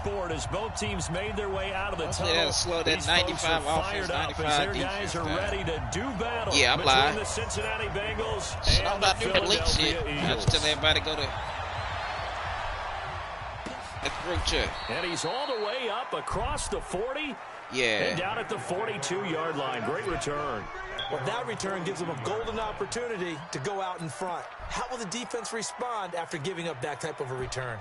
scored as both teams made their way out of the tunnel. That'll slow that 95 offense, 95 defense. Guys are ready to do battle I'm between lying. the Cincinnati Bengals and I'm the not doing that leak Philadelphia shit. I Eagles. just tell everybody go to the group chat. And he's all the way up across the 40. Yeah. And down at the 42-yard line. Great return. Well, that return gives them a golden opportunity to go out in front. How will the defense respond after giving up that type of a return?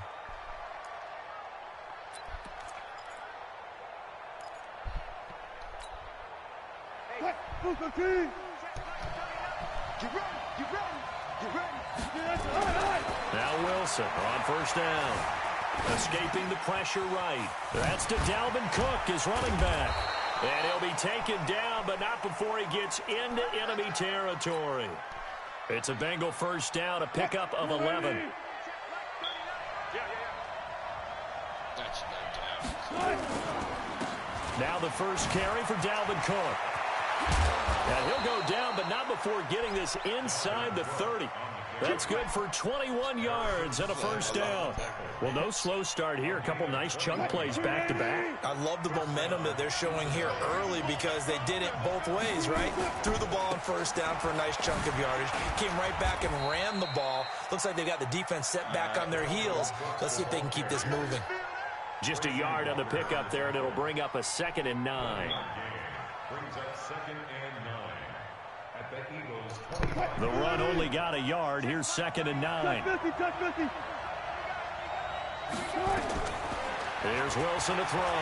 Now Wilson on first down. Escaping the pressure right. That's to Dalvin Cook, his running back. And he'll be taken down, but not before he gets into enemy territory. It's a Bengal first down, a pickup of 11. Now the first carry for Dalvin Cook. And he'll go down, but not before getting this inside the 30. That's good for 21 yards and a first down. Well, no slow start here. A couple nice chunk plays back-to-back. I love the momentum that they're showing here early because they did it both ways, right? Threw the ball on first down for a nice chunk of yardage. Came right back and ran the ball. Looks like they've got the defense set back on their heels. Let's see if they can keep this moving. Just a yard on the pickup there, and it'll bring up a 2nd and 9. Brings up 2nd and 9 at the Eagles. The run only got a yard. Here's 2nd and 9. Here's Wilson to throw.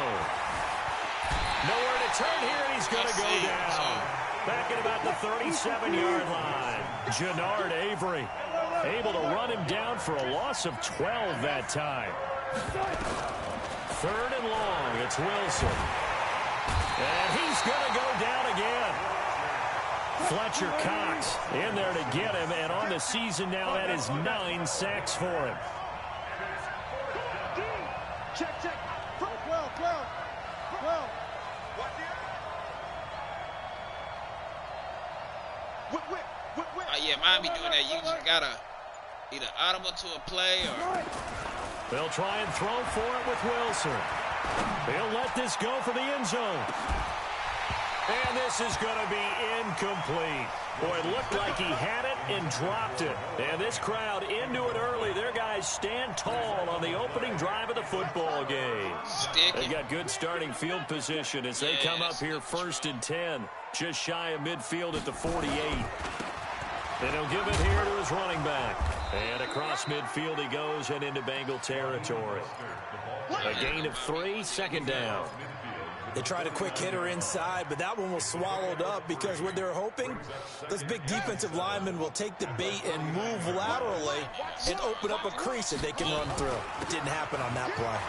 Nowhere to turn here, and he's going to go down. Back at about the 37-yard line. Jannard Avery able to run him down for a loss of 12 that time. 3rd and long. It's Wilson. And he's going to go down again. Fletcher Cox in there to get him, and on the season now, that is 9 sacks for him. Check. 12. Yeah, Miami doing that. You just got to either audible to a play or... They'll try and throw for it with Wilson. He'll let this go for the end zone. And this is going to be incomplete. Boy, it looked like he had it and dropped it. And this crowd into it early. Their guys stand tall on the opening drive of the football game. They got good starting field position as they come up here 1st and 10. Just shy of midfield at the 48. And he'll give it here to his running back. And across midfield he goes and into Bengal territory. A gain of 3, 2nd down. They tried a quick hitter inside, but that one was swallowed up because what they're hoping, this big defensive lineman will take the bait and move laterally and open up a crease that they can run through. It didn't happen on that play.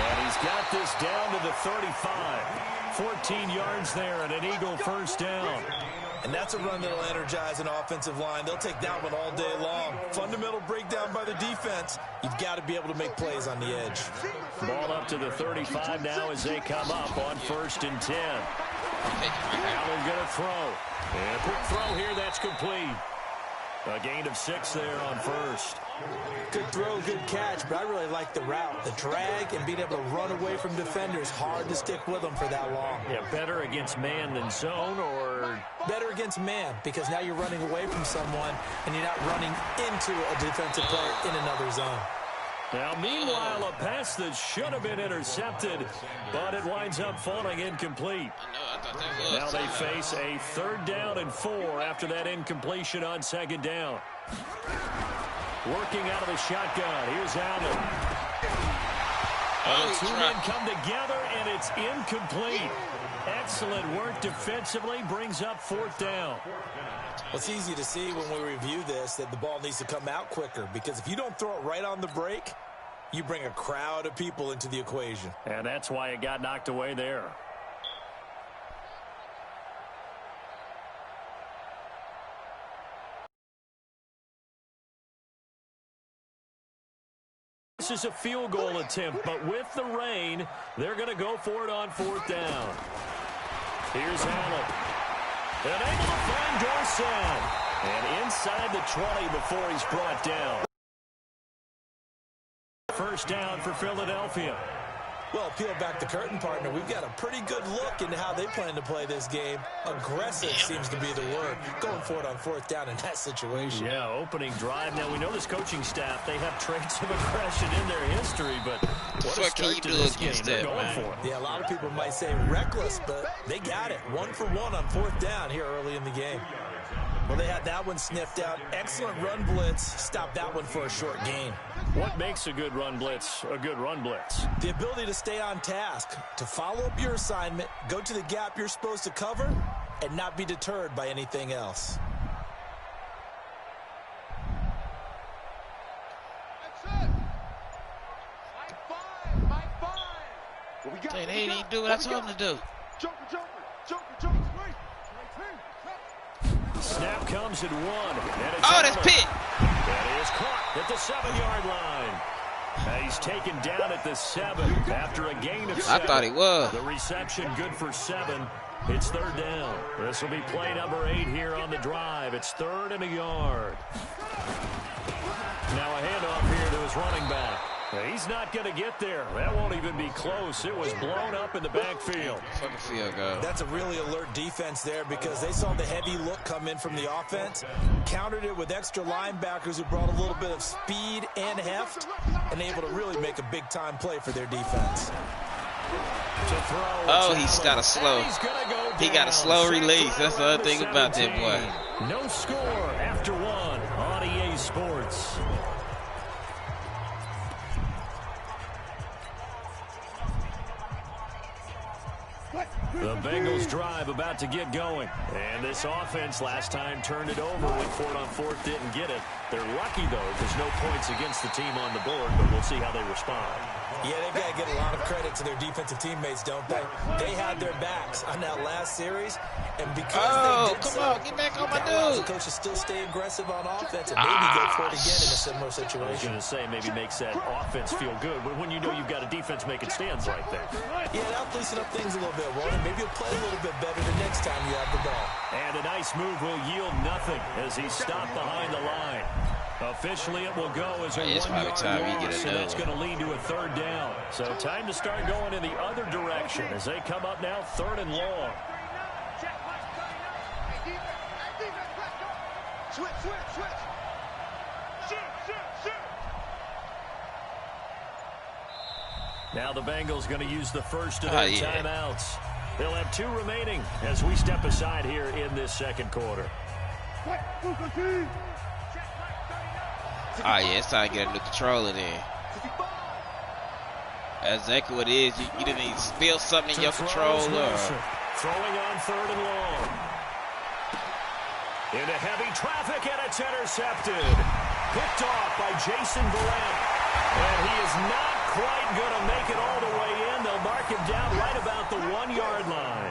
And he's got this down to the 35. 14 yards there and an Eagle first down. And that's a run that'll energize an offensive line. They'll take that one all day long. Fundamental breakdown by the defense. You've got to be able to make plays on the edge. Ball up to the 35 now as they come up on 1st and 10. Now they're going to throw. And a quick throw here, that's complete. A gain of 6 there on 1st. Good throw, good catch, but I really like the route. The drag and being able to run away from defenders. Hard to stick with them for that long. Yeah, better against man than zone, or... Better against man, because now you're running away from someone and you're not running into a defensive player in another zone. Now, meanwhile, a pass that should have been intercepted, but it winds up falling incomplete. Now they face a 3rd down and 4 after that incompletion on 2nd down. Working out of the shotgun. Here's Allen. The 2 men come together, and it's incomplete. Excellent work defensively. Brings up 4th down. Well, it's easy to see when we review this that the ball needs to come out quicker, because if you don't throw it right on the break, you bring a crowd of people into the equation. And that's why it got knocked away there. This is a field goal attempt, but with the rain, they're going to go for it on 4th down. Here's Allen. And able to find Dorsett. And inside the 20 before he's brought down. first down for Philadelphia. Well, peel back the curtain, partner. We've got a pretty good look into how they plan to play this game. Aggressive seems to be the word. Going for it on fourth down in that situation. Yeah, opening drive. Now, we know this coaching staff, they have traits of aggression in their history, but what a start to this game. They're going for it. Yeah, a lot of people might say reckless, but they got it. 1 for 1 on fourth down here early in the game. Well, they had that one sniffed out. Excellent run blitz. Stopped that one for a short gain. What makes a good run blitz a good run blitz? The ability to stay on task, to follow up your assignment, go to the gap you're supposed to cover, and not be deterred by anything else. They ain't even do what I told them to do. Snap comes at 1. Oh, that's Pitt. That is caught at the 7-yard line. He's taken down at the 7 after a gain of 7. I thought he was. The reception good for 7. It's third down. This will be play number 8 here on the drive. It's 3rd and a yard. Now a handoff here to his running back. He's not going to get there. That won't even be close. It was blown up in the backfield. Fucking field goal. That's a really alert defense there because they saw the heavy look come in from the offense, countered it with extra linebackers who brought a little bit of speed and heft, and able to really make a big-time play for their defense. Oh, he's got a slow. He got a slow release. That's the other thing about that boy. No score after 1 on EA Sports. The Bengals drive about to get going. And this offense last time turned it over when 4th didn't get it. They're lucky, though, because no points against the team on the board, but we'll see how they respond. Yeah, they've got to get a lot of credit to their defensive teammates, don't they? They had their backs on that last series, and because they did come on, get back on my dude. The coaches still stay aggressive on offense and maybe go for it again in a similar situation. I was going to say maybe makes that offense feel good, but when you know you've got a defense making stands like that. Yeah, that'll loosen up things a little bit, won't it? Maybe you'll play a little bit better the next time you have the ball. And a nice move will yield nothing as he's stopped behind the line. Officially, it will go as a 1-yard loss, and that's going to lead to a 3rd down. So time to start going in the other direction as they come up now 3rd and long. Now the Bengals going to use the first of their timeouts. They'll have 2 remaining as we step aside here in this second quarter. Oh, yeah, it's time to get a new controller then. That's exactly what it is. You didn't even spill something in your controller. Throwing on 3rd and long. Into heavy traffic, and it's intercepted. Picked off by Jason Verrett. And he is not quite going to make it all the way in. They'll mark him down right about the 1-yard line.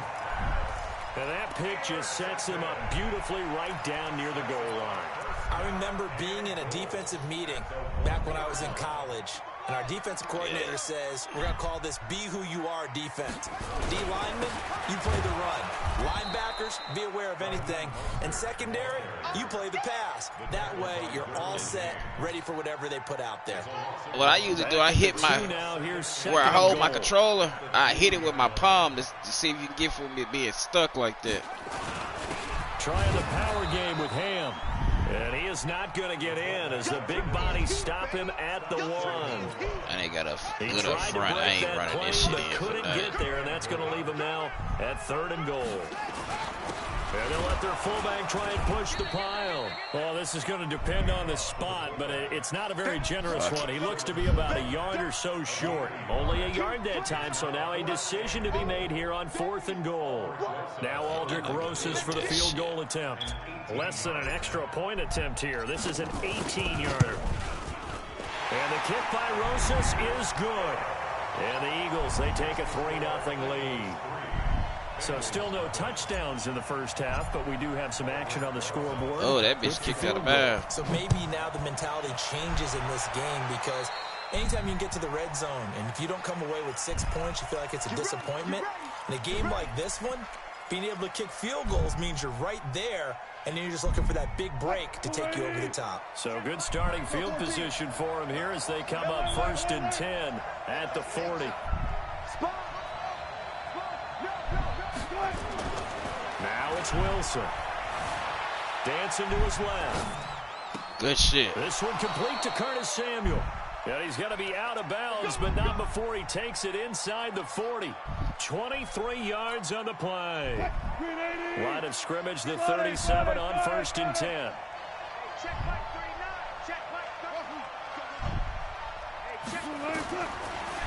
And that pick just sets him up beautifully right down near the goal line. I remember being in a defensive meeting back when I was in college, and our defensive coordinator says, we're going to call this be who you are defense. D linemen, you play the run. Linebackers, be aware of anything. And secondary, you play the pass. That way, you're all set, ready for whatever they put out there. What I usually do, I hit my, where I hold my controller, I hit it with my palm to see if you can get from it being stuck like that. Trying the power game with Ham. And he is not going to get in as the big bodies stop him at the 1. And they got a good up front. I ain't running this shit in for couldn't nothing. get there, and that's going to leave him now at 3rd and goal. And they'll let their fullback try and push the pile. Well, this is going to depend on the spot, but it's not a very generous one. He looks to be about a yard or so short. Only a yard that time, so now a decision to be made here on 4th and goal. Now Aldrich Rosas for the field goal attempt. Less than an extra point attempt here. This is an 18-yarder. And the kick by Rosas is good. And the Eagles, they take a 3-0 lead. So still no touchdowns in the first half, but we do have some action on the scoreboard. Oh, that bitch kicked out of bounds. So maybe now the mentality changes in this game because anytime you can get to the red zone, and if you don't come away with 6 points, you feel like it's a disappointment. In a game like this one, Being able to kick field goals means you're right there, and then you're just looking for that big break to take you over the top. So good starting field position for him here as they come up 1st and 10 at the 40. Now it's Wilson. Dancing to his left. Good shit. This one complete to Curtis Samuel. And he's going to be out of bounds, but not before he takes it inside the 40. 23 yards on the play. Line of scrimmage, the 37 on 1st and 10.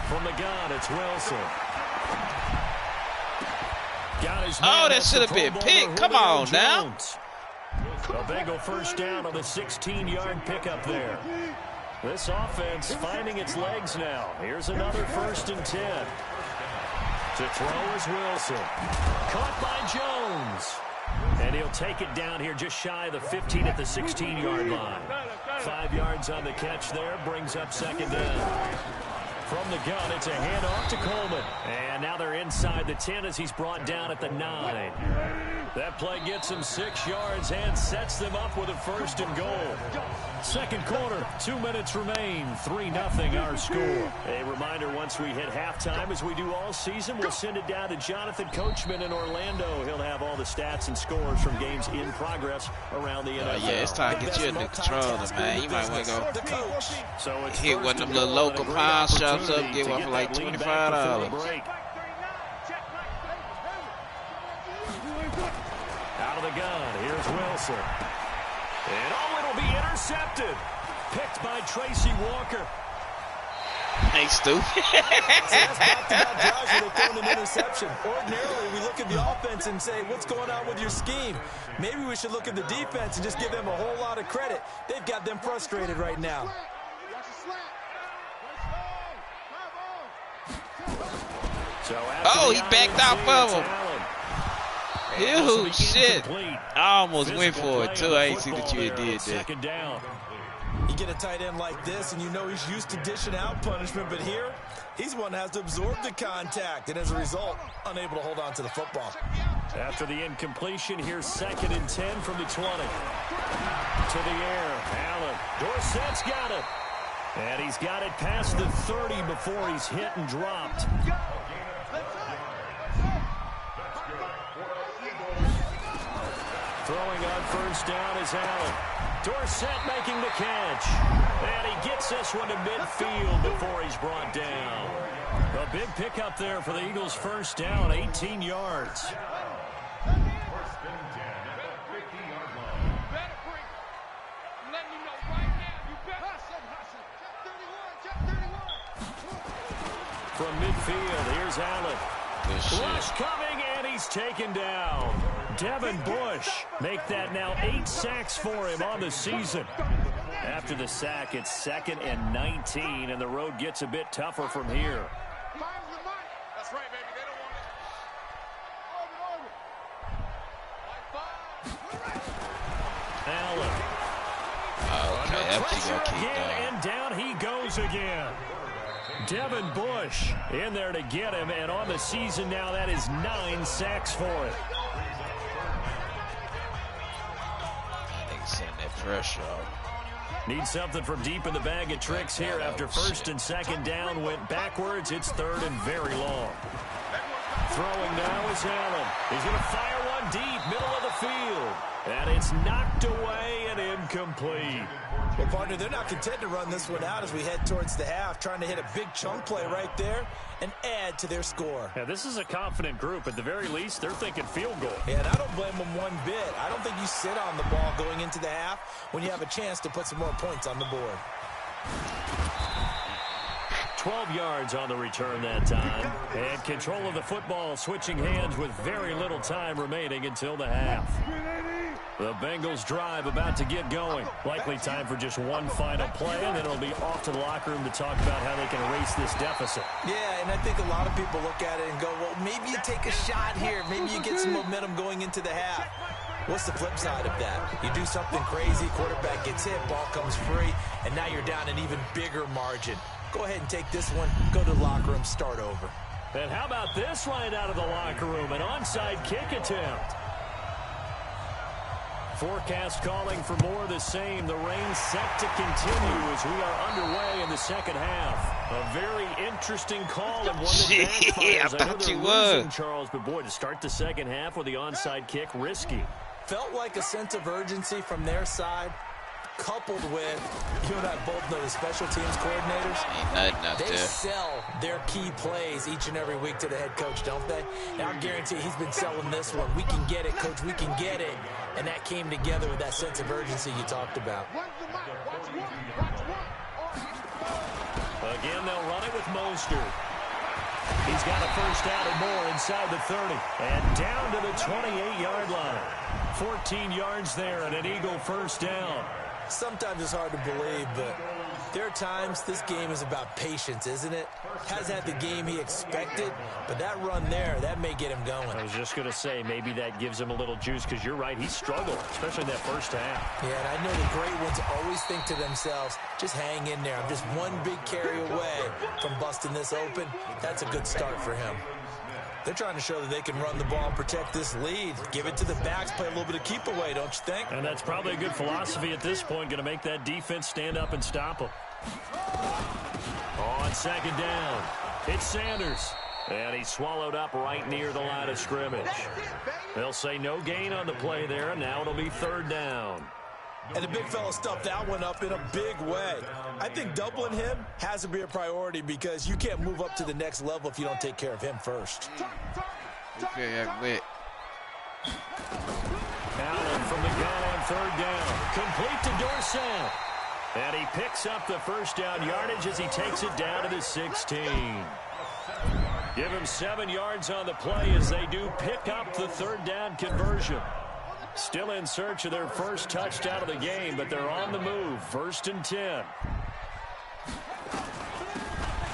From the gun, it's Wilson. Got his Oh, that should have been picked. Come on now. A Bengal first down on the 16-yard pickup there. This offense finding its legs now. Here's another 1st and 10. To throw is Wilson. Caught by Jones. And he'll take it down here just shy of the 15 at the 16-yard line. 5 yards on the catch there. Brings up 2nd down. From the gun, it's a handoff to Coleman. And now they're inside the 10 as he's brought down at the 9. That play gets him 6 yards and sets them up with a 1st and goal. Second quarter, 2 minutes remain. 3-0 our score. A reminder, once we hit halftime, as we do all season, we'll send it down to Jonathan Coachman in Orlando. He'll have all the stats and scores from games in progress around the NFL. Yeah, it's time to get you in the controller, man. You might want to go so hit one of them little local pawn shops up, get one for like $25. Out of the gun, here's Wilson. And it'll be intercepted. Picked by Tracy Walker. Hey, stupid. So that's back-to-back drives where they throw an interception. Ordinarily, we look at the offense and say, what's going on with your scheme? Maybe we should look at the defense and just give them a whole lot of credit. They've got them frustrated right now. Oh, he backed off of him. Ew, shit. I almost went for it, too. I ain't see that you did that. You get a tight end like this, and you know he's used to dishing out punishment, but here, he's one that has to absorb the contact, and as a result, unable to hold on to the football. After the incompletion, here's 2nd and 10 from the 20. To the air, Allen. Dorsett's got it. And he's got it past the 30 before he's hit and dropped. Throwing on 1st down is Allen. Dorsett making the catch. And he gets this one to midfield before he's brought down. A big pickup there for the Eagles' 1st down, 18 yards. From midfield, here's Allen. Rush coming, and he's taken down. Devin Bush make that now 8 sacks for him on the season. After the sack, it's 2nd and 19, and the road gets a bit tougher from here. That's right, baby. They don't want it. Allen. Okay, that's gonna keep Again, going. and down he goes again. Devin Bush in there to get him, and on the season now, that is 9 sacks for him. They send that pressure off. Need something from deep in the bag of tricks here after 1st and 2nd down went backwards. It's 3rd and very long. Throwing now is Allen. He's going to fire one deep, middle of the field. And it's knocked away and incomplete. Well, partner, they're not content to run this one out as we head towards the half, trying to hit a big chunk play right there and add to their score. Yeah, this is a confident group. At the very least, they're thinking field goal. Yeah, and I don't blame them one bit. I don't think you sit on the ball going into the half when you have a chance to put some more points on the board. 12 yards on the return that time. And control of the football switching hands with very little time remaining until the half. The Bengals drive about to get going. Likely time for just one final play, and then it'll be off to the locker room to talk about how they can erase this deficit. Yeah, and I think a lot of people look at it and go, well, maybe you take a shot here. Maybe you get some momentum going into the half. What's the flip side of that? You do something crazy, quarterback gets hit, ball comes free, and now you're down an even bigger margin. Go ahead and take this one, go to the locker room, start over. And how about this right out of the locker room? An onside kick attempt. Forecast calling for more of the same. The rain set to continue as we are underway in the second half. A very interesting call and one that backfires. I thought you would. Charles, but boy, to start the second half with the onside kick, risky. Felt like a sense of urgency from their side, coupled with, you and I both know the special teams coordinators. Ain't nothing out They there. sell their key plays each and every week to the head coach, don't they? And I guarantee he's been selling this one. We can get it, coach, we can get it. And that came together with that sense of urgency you talked about. Again, they'll run it with Mostert. He's got a first down and more inside the 30. And down to the 28-yard line. 14 yards there and an Eagle first down. Sometimes it's hard to believe, but there are times this game is about patience, isn't it? Hasn't had the game he expected, but that run there, that may get him going. I was just going to say, maybe that gives him a little juice, because you're right, he struggled, especially in that first half. Yeah, and I know the great ones always think to themselves, just hang in there. I'm just one big carry away from busting this open. That's a good start for him. They're trying to show that they can run the ball and protect this lead. Give it to the backs, play a little bit of keep away, don't you think? And that's probably a good philosophy at this point, going to make that defense stand up and stop them. On second down, it's Sanders. And he's swallowed up right near the line of scrimmage. They'll say no gain on the play there, and now it'll be third down. And the big fella stuffed that one up in a big way. I think doubling him has to be a priority because you can't move up to the next level if you don't take care of him first. Okay, I quit. Allen from the gun on third down. Complete to Dorsett. And he picks up the first down yardage as he takes it down to the 16. Give him 7 yards on the play as they do pick up the third down conversion. Still in search of their first touchdown of the game, but they're on the move. First and 10.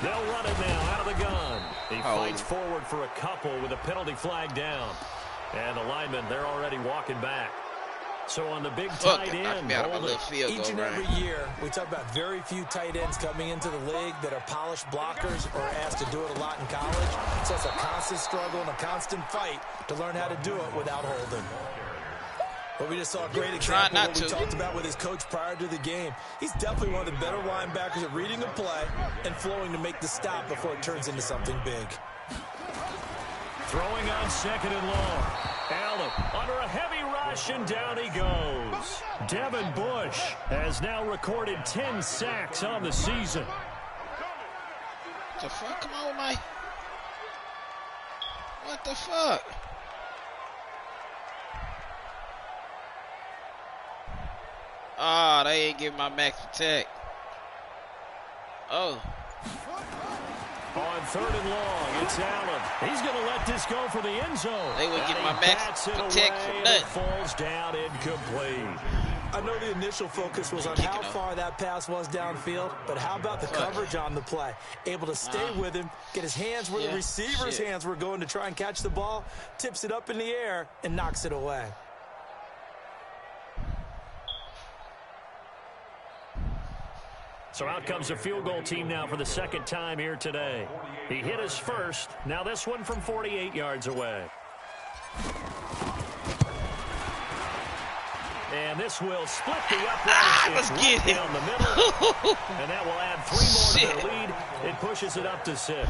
They'll run it now out of the gun. He fights forward for a couple with a penalty flag down. And the linemen, they're already walking back. So on the big tight end, each and every year, we talk about very few tight ends coming into the league that are polished blockers or asked to do it a lot in college. So it's a constant struggle and a constant fight to learn how to do it without holding. But we just saw a great example of what we talked about with his coach prior to the game. He's definitely one of the better linebackers at reading a play and flowing to make the stop before it turns into something big. Throwing on second and long. Allen under a heavy rush, and down he goes. Devin Bush has now recorded 10 sacks on the season. What the fuck? Come on, Mike. What the fuck? Ah, they ain't giving my max protect. Oh. On third and long, it's Allen. He's going to let this go for the end zone. They would get my max protect for nothing. Falls down incomplete. I know the initial focus was on how far that pass was downfield, but how about the coverage on the play? Able to stay with him, get his hands where the receiver's hands were going to try and catch the ball, tips it up in the air, and knocks it away. So out comes a field goal team now for the second time here today. He hit his first. Now this one from 48 yards away. And this will split the uprights. Let's get it down the middle. And that will add 3 more to their lead. It pushes it up to 6.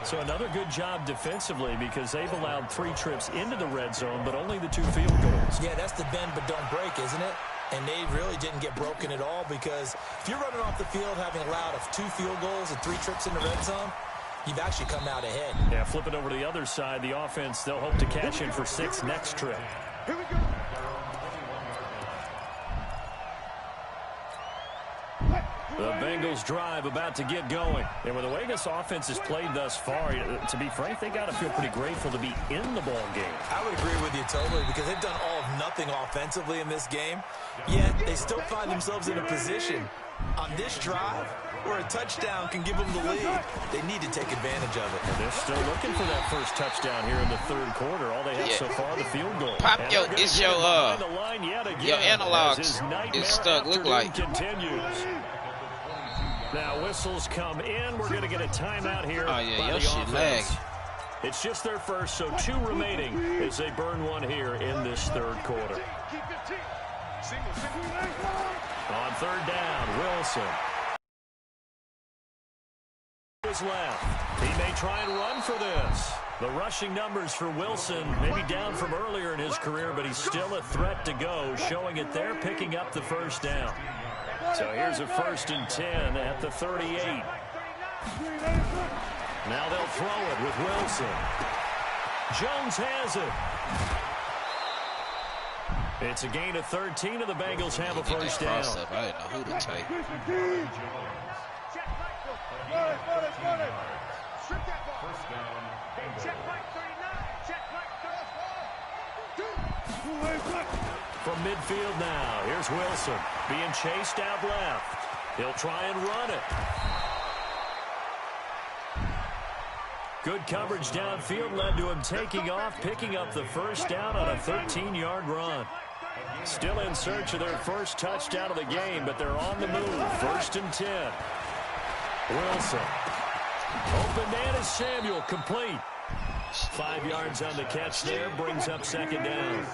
So another good job defensively because they've allowed 3 trips into the red zone, but only the 2 field goals. Yeah, that's the bend but don't break, isn't it? And they really didn't get broken at all because if you're running off the field having allowed 2 field goals and 3 trips in the red zone, you've actually come out ahead. Yeah, flip it over to the other side. The offense, they'll hope to cash in for 6 next trip. Here we go. The Bengals drive about to get going. And with the way this offense has played thus far, to be frank, they got to feel pretty grateful to be in the ball game. I would agree with you totally because they've done all of nothing offensively in this game, yet they still find themselves in a position on this drive where a touchdown can give them the lead. They need to take advantage of it. And they're still looking for that first touchdown here in the third quarter. All they have so far, the field goal. Pop your analog is stuck. Look like. Now whistles come in. We're going to get a timeout here. Oh, yeah, by your the shit offense. lag. It's just their first, so 2 remaining as they burn 1 here in this third quarter. On 3rd down, Wilson. His left. He may try and run for this. The rushing numbers for Wilson maybe down from earlier in his career, but he's still a threat to go, showing it there, picking up the first down. So here's a 1st and 10 at the 38. Now they'll throw it with Wilson. Jones has it. It's a gain of 13, and the Bengals have a first down. I didn't know who to take. From midfield now, here's Wilson being chased out left. He'll try and run it. Good coverage downfield led to him taking off, picking up the first down on a 13-yard run. Still in search of their first touchdown of the game, but they're on the move. 1st and 10. Wilson. Open man is Samuel, complete. 5 yards on the catch there, brings up 2nd down.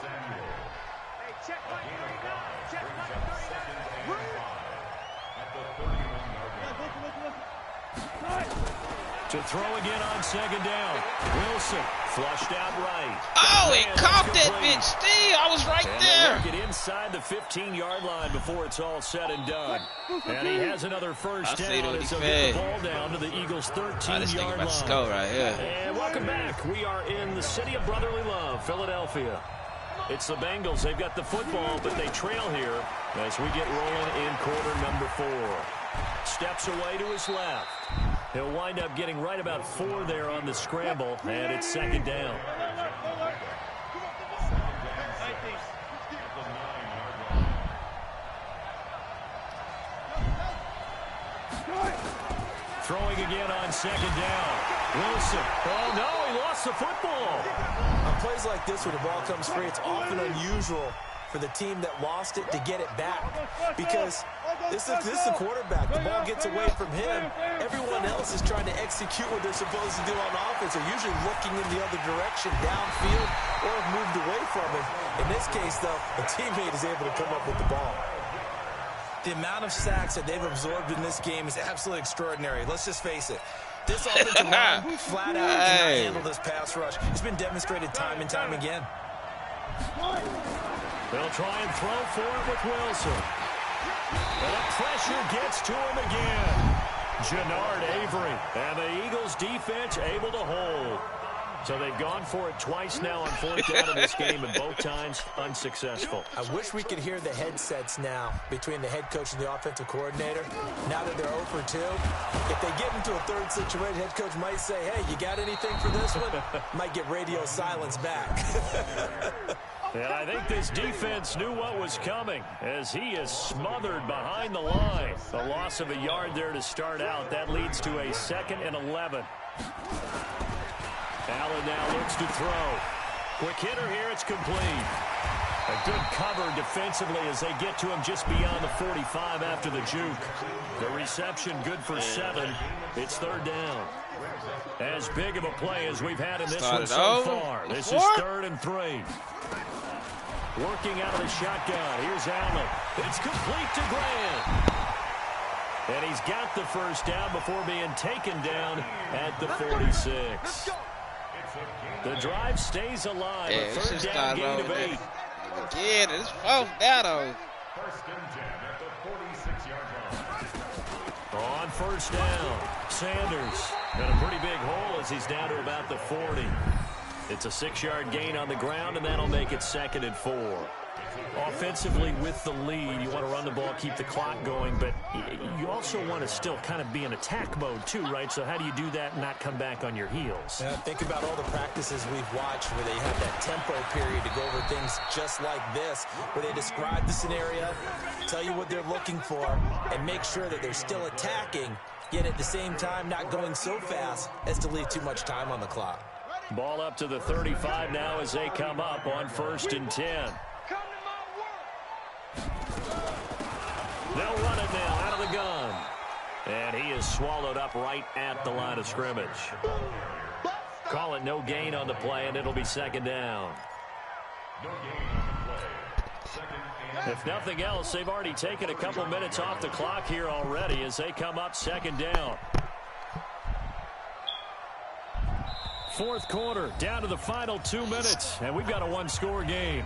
To throw again on 2nd down. Wilson flushed out right. Oh, he caught that bitch, Steve. I was right there. Get inside the 15-yard line before it's all said and done. And he has another first down as he'll get the ball down to the Eagles' 13-yard line. Go right here. And welcome back. We are in the city of brotherly love, Philadelphia. It's the Bengals. They've got the football, but they trail here as we get rolling in quarter number 4. Steps away to his left. He'll wind up getting right about 4 there on the scramble, and it's 2nd down. Throwing again on 2nd down. Wilson. Oh, no, he lost the football. On plays like this where the ball comes free, it's often unusual for the team that lost it to get it back, because this is the quarterback. The ball gets away from him. Everyone else is trying to execute what they're supposed to do on offense. They're usually looking in the other direction, downfield, or have moved away from it. In this case, though, a teammate is able to come up with the ball. The amount of sacks that they've absorbed in this game is absolutely extraordinary. Let's just face it. This offensive line flat out cannot handle this pass rush. It's been demonstrated time and time again. They'll try and throw for it with Wilson. And the pressure gets to him again. Jannard Avery. And the Eagles defense able to hold. So they've gone for it twice now on 4th down in this game, and both times unsuccessful. I wish we could hear the headsets now between the head coach and the offensive coordinator. Now that they're 0 for 2, if they get into a third situation, head coach might say, hey, you got anything for this one? Might get radio silence back. And I think this defense knew what was coming as he is smothered behind the line. The loss of a yard there to start out. That leads to a 2nd and 11. Allen now looks to throw. Quick hitter here, it's complete. A good cover defensively as they get to him just beyond the 45 after the juke. The reception good for 7. It's 3rd down. As big of a play as we've had in this one so far. This is 3rd and 3. Working out of the shotgun. Here's Allen. It's complete to Graham. And he's got the first down before being taken down at the 46. The drive stays alive. A 3rd down gain of 8. Again, it's 4th down. 1st and 10 at the 46-yard line. On 1st down, Sanders got a pretty big hole as he's down to about the 40. It's a 6-yard gain on the ground, and that'll make it 2nd and 4. Offensively with the lead, you want to run the ball, keep the clock going, but you also want to still kind of be in attack mode too, right? So how do you do that and not come back on your heels? Yeah, think about all the practices we've watched where they have that tempo period to go over things just like this, where they describe the scenario, tell you what they're looking for, and make sure that they're still attacking, yet at the same time not going so fast as to leave too much time on the clock. Ball up to the 35 now as they come up on 1st and 10. They'll run it now out of the gun. And he is swallowed up right at the line of scrimmage. Call it no gain on the play, and it'll be second down. No gain on the play. Second and If nothing else, they've already taken a couple minutes off the clock here already as they come up second down. Fourth quarter, down to the final 2 minutes, and we've got a one-score game.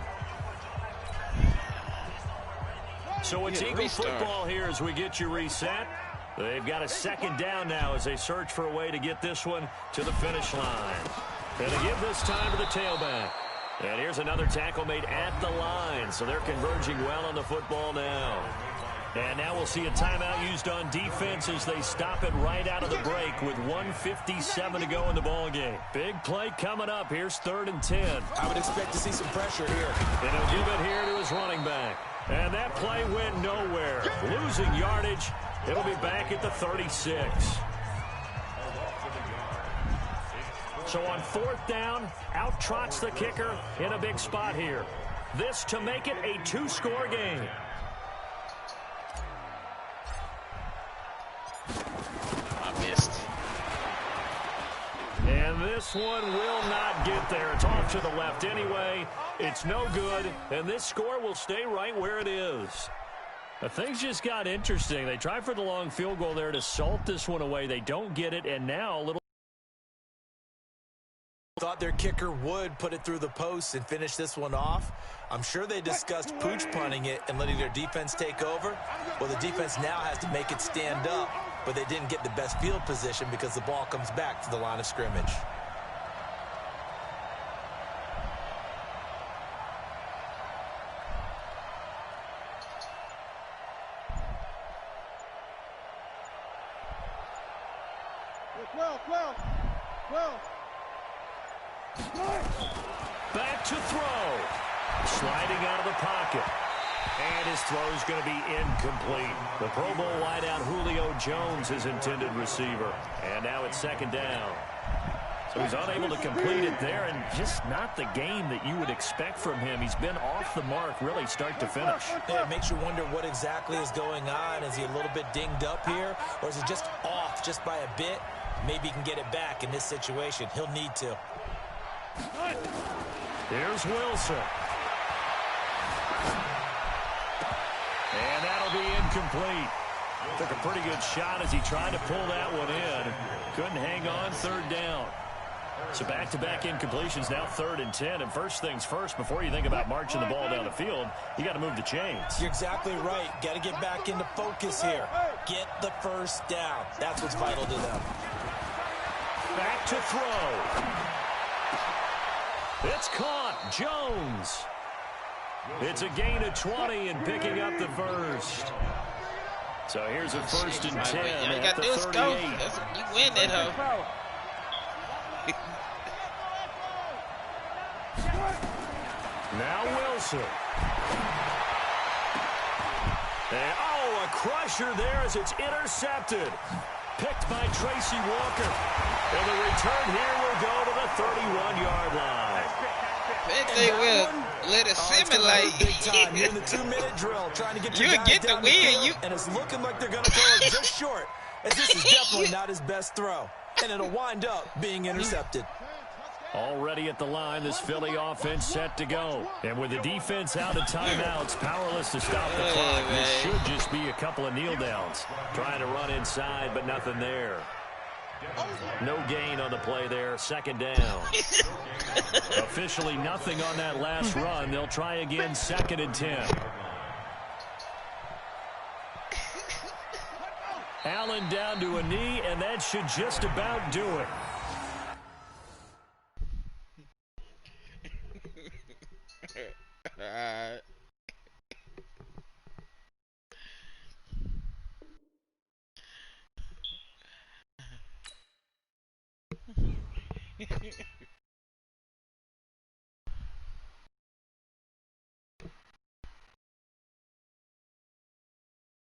So it's Eagle football here as we get you reset. They've got a second down now as they search for a way to get this one to the finish line. And they give this time to the tailback. And here's another tackle made at the line, so they're converging well on the football now. And now we'll see a timeout used on defense as they stop it right out of the break with 1:57 to go in the ballgame. Big play coming up. Here's 3rd and 10. I would expect to see some pressure here. And he'll give it here to his running back. And that play went nowhere. Losing yardage. It'll be back at the 36. So on 4th down, out trots the kicker in a big spot here. This to make it a 2-score game. And this one will not get there. It's off to the left anyway. It's no good, and this score will stay right where it is. But things just got interesting. They tried for the long field goal there to salt this one away. They don't get it, and now a little. Thought their kicker would put it through the post and finish this one off. I'm sure they discussed pooch punting it and letting their defense take over. Well, the defense now has to make it stand up, but they didn't get the best field position because the ball comes back to the line of scrimmage. Back to throw. Sliding out of the pocket. And his throw is going to be incomplete. The Pro Bowl wideout Julio Jones, his intended receiver. And now it's second down. So he's unable to complete it there, and just not the game that you would expect from him. He's been off the mark really start to finish. Yeah, it makes you wonder what exactly is going on. Is he a little bit dinged up here, or is he just off just by a bit? Maybe he can get it back in this situation. He'll need to. Here's Wilson. And that'll be incomplete. Took a pretty good shot as he tried to pull that one in. Couldn't hang on, 3rd down. So back-to-back incompletions, now 3rd and 10. And first things first, before you think about marching the ball down the field, you got to move the chains. You're exactly right. Got to get back into focus here. Get the first down. That's what's vital to them. Back to throw. It's caught. Jones. It's a gain of 20 and picking up the first. So here's a 1st and 10 You at got the to do is 38. go. You win that, hoe. Now Wilson. And, a crusher there as it's intercepted. Picked by Tracy Walker. And the return here will go to the 31-yard line. Bet they will let it simulate. Big time. You're in the 2-minute drill trying to get your You'll guys get the down win. field, and it's looking like they're going to throw it just short, as this is definitely not his best throw. And it'll wind up being intercepted. Already at the line, this Philly offense set to go. And with the defense out of timeouts, powerless to stop the clock, this should just be a couple of kneel downs. Trying to run inside, but nothing there. No gain on the play there, 2nd down. Officially nothing on that last run. They'll try again, 2nd and 10. Allen down to a knee, and that should just about do it. All right.